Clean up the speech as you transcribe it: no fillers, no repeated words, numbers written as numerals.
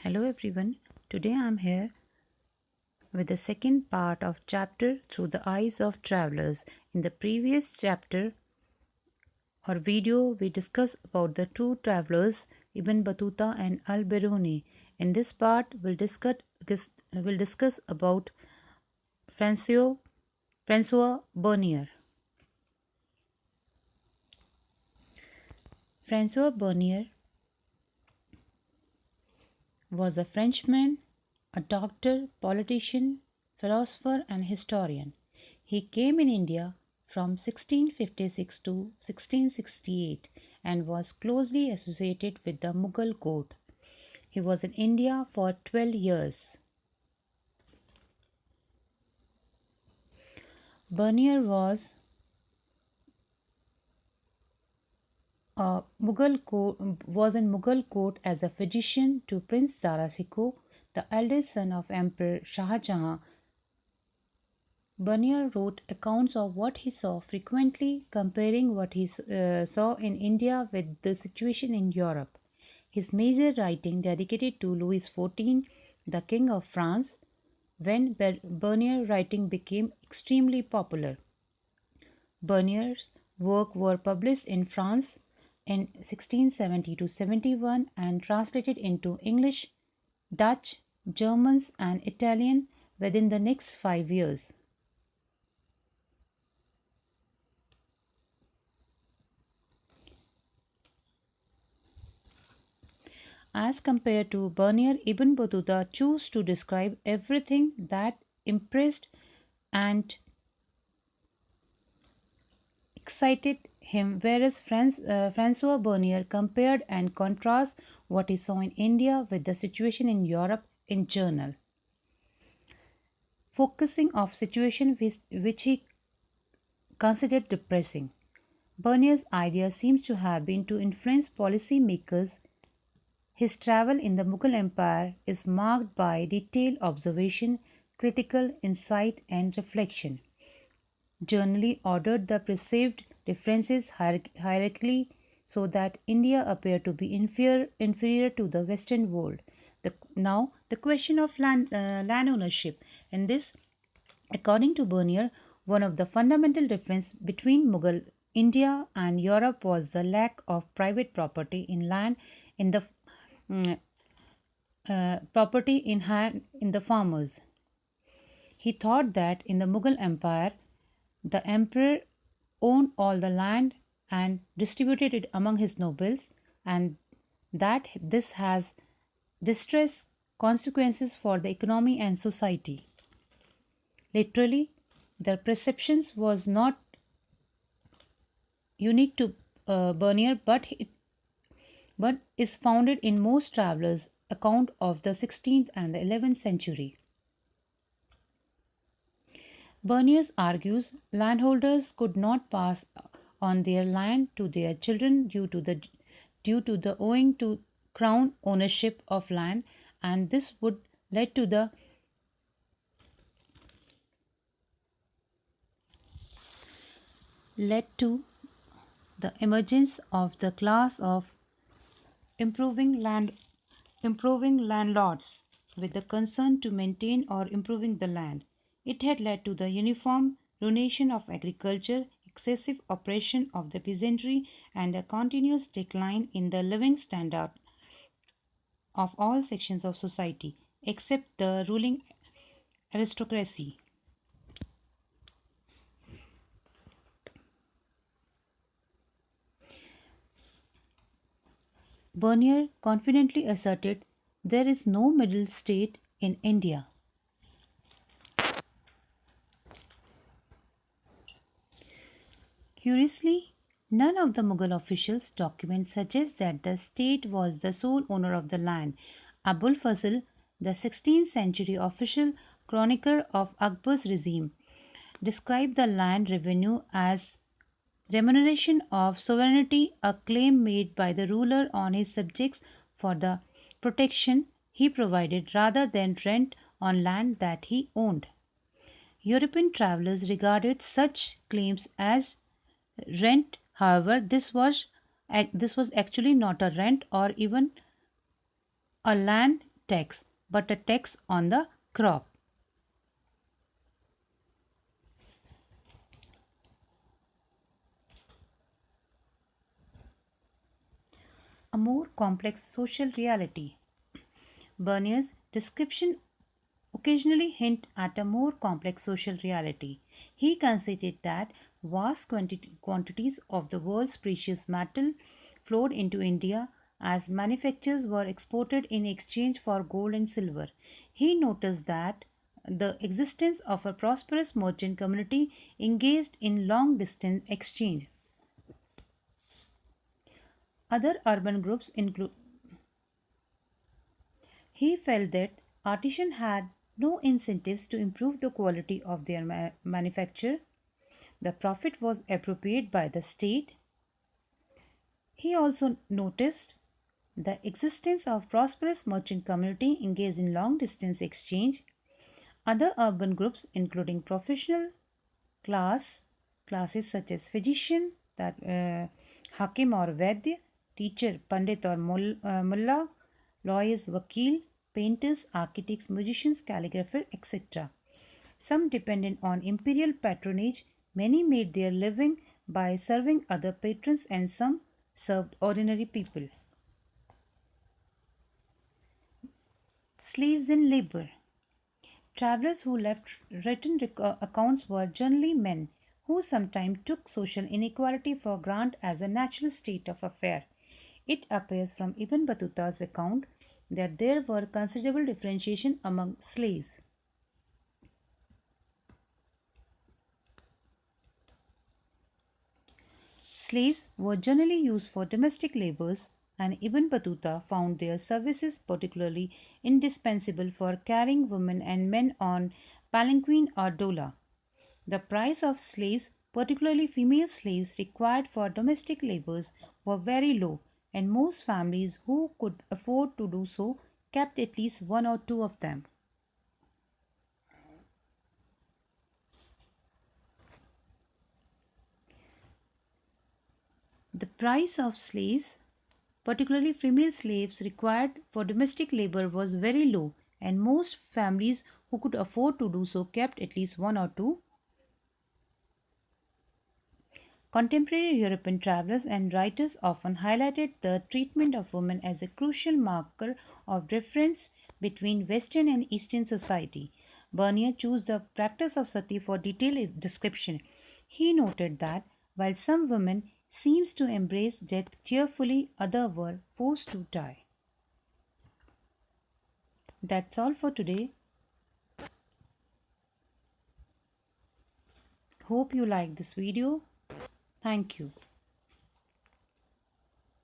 Hello everyone. Today I am here with the second part of chapter Through the Eyes of Travelers. In the previous chapter or video we discussed about the two travelers Ibn Battuta and Al-Biruni. In this part we'll discuss about François François Bernier. François Bernier was a Frenchman, a doctor, politician, philosopher, and historian. He came in India from 1656 to 1668 and was closely associated with the Mughal court. He was in India for 12 years. Bernier was in Mughal court as a physician to Prince Dara Shikoh, the eldest son of Emperor Shah Jahan. Bernier wrote accounts of what he saw, frequently comparing what he saw in India with the situation in Europe. His major writing dedicated to Louis XIV, the King of France, when Bernier writing became extremely popular. Bernier's work were published in France in 1670 to 71 and translated into English, Dutch, German, and Italian within the next 5 years. As compared to Bernier, Ibn Battuta chose to describe everything that impressed and excited him, whereas François Bernier compared and contrasted what he saw in India with the situation in Europe in journal, focusing on situation which he considered depressing. Bernier's idea seems to have been to influence policy makers. His travel in the Mughal Empire is marked by detailed observation, critical insight, and reflection. Generally ordered the perceived differences hierarchically so that India appeared to be inferior to the Western world. Now, the question of land ownership. In this, according to Bernier, one of the fundamental differences between Mughal India and Europe was the lack of private property in land in the property in hand in the farmers. He thought that in the Mughal Empire, the emperor owned all the land and distributed it among his nobles, and that this has distress consequences for the economy and society. Literally, the perceptions was not unique to Bernier, but is founded in most travelers' account of the 16th and the 11th century. Bernier argues landholders could not pass on their land to their children due to the owing to crown ownership of land, and this would lead to the emergence of the class of improving landlords with the concern to maintain or improving the land. It had led to the uniform ruination of agriculture, excessive oppression of the peasantry, and a continuous decline in the living standard of all sections of society except the ruling aristocracy. Bernier confidently asserted there is no middle state in India. Curiously, none of the Mughal officials' documents suggest that the state was the sole owner of the land. Abul Fazl, the 16th century official chronicler of Akbar's regime, described the land revenue as remuneration of sovereignty, a claim made by the ruler on his subjects for the protection he provided rather than rent on land that he owned. European travelers regarded such claims as rent. However, this was actually not a rent or even a land tax but a tax on the crop. A more complex social reality. Bernier's description occasionally hint at a more complex social reality. He considered that vast quantities of the world's precious metal flowed into India as manufactures were exported in exchange for gold and silver. He noticed that the existence of a prosperous merchant community engaged in long distance exchange. Other urban groups include. He felt that artisans had no incentives to improve the quality of their manufacture. The profit was appropriated by the state. He also noticed the existence of prosperous merchant community engaged in long distance exchange. Other urban groups including professional classes such as physician, hakim or vaidya, teacher, pandit or mullah, lawyers, vakil, painters, architects, musicians, calligraphers, etc. Some depended on imperial patronage, many made their living by serving other patrons, and some served ordinary people. Slaves in labor. Travelers who left written accounts were generally men who sometimes took social inequality for granted as a natural state of affair. It appears from Ibn Battuta's account that there were considerable differentiation among slaves. Slaves were generally used for domestic labors, and Ibn Battuta found their services particularly indispensable for carrying women and men on palanquin or dola. The price of slaves, particularly female slaves required for domestic labors, were very low, and most families who could afford to do so kept at least one or two of them. The price of slaves, particularly female slaves required for domestic labor, was very low, and most families who could afford to do so kept at least one or two. Contemporary European travelers and writers often highlighted the treatment of women as a crucial marker of difference between Western and Eastern society. Bernier chose the practice of sati for detailed description. He noted that while some women seems to embrace death cheerfully, others were forced to die. That's all for today. Hope you like this video. Thank you.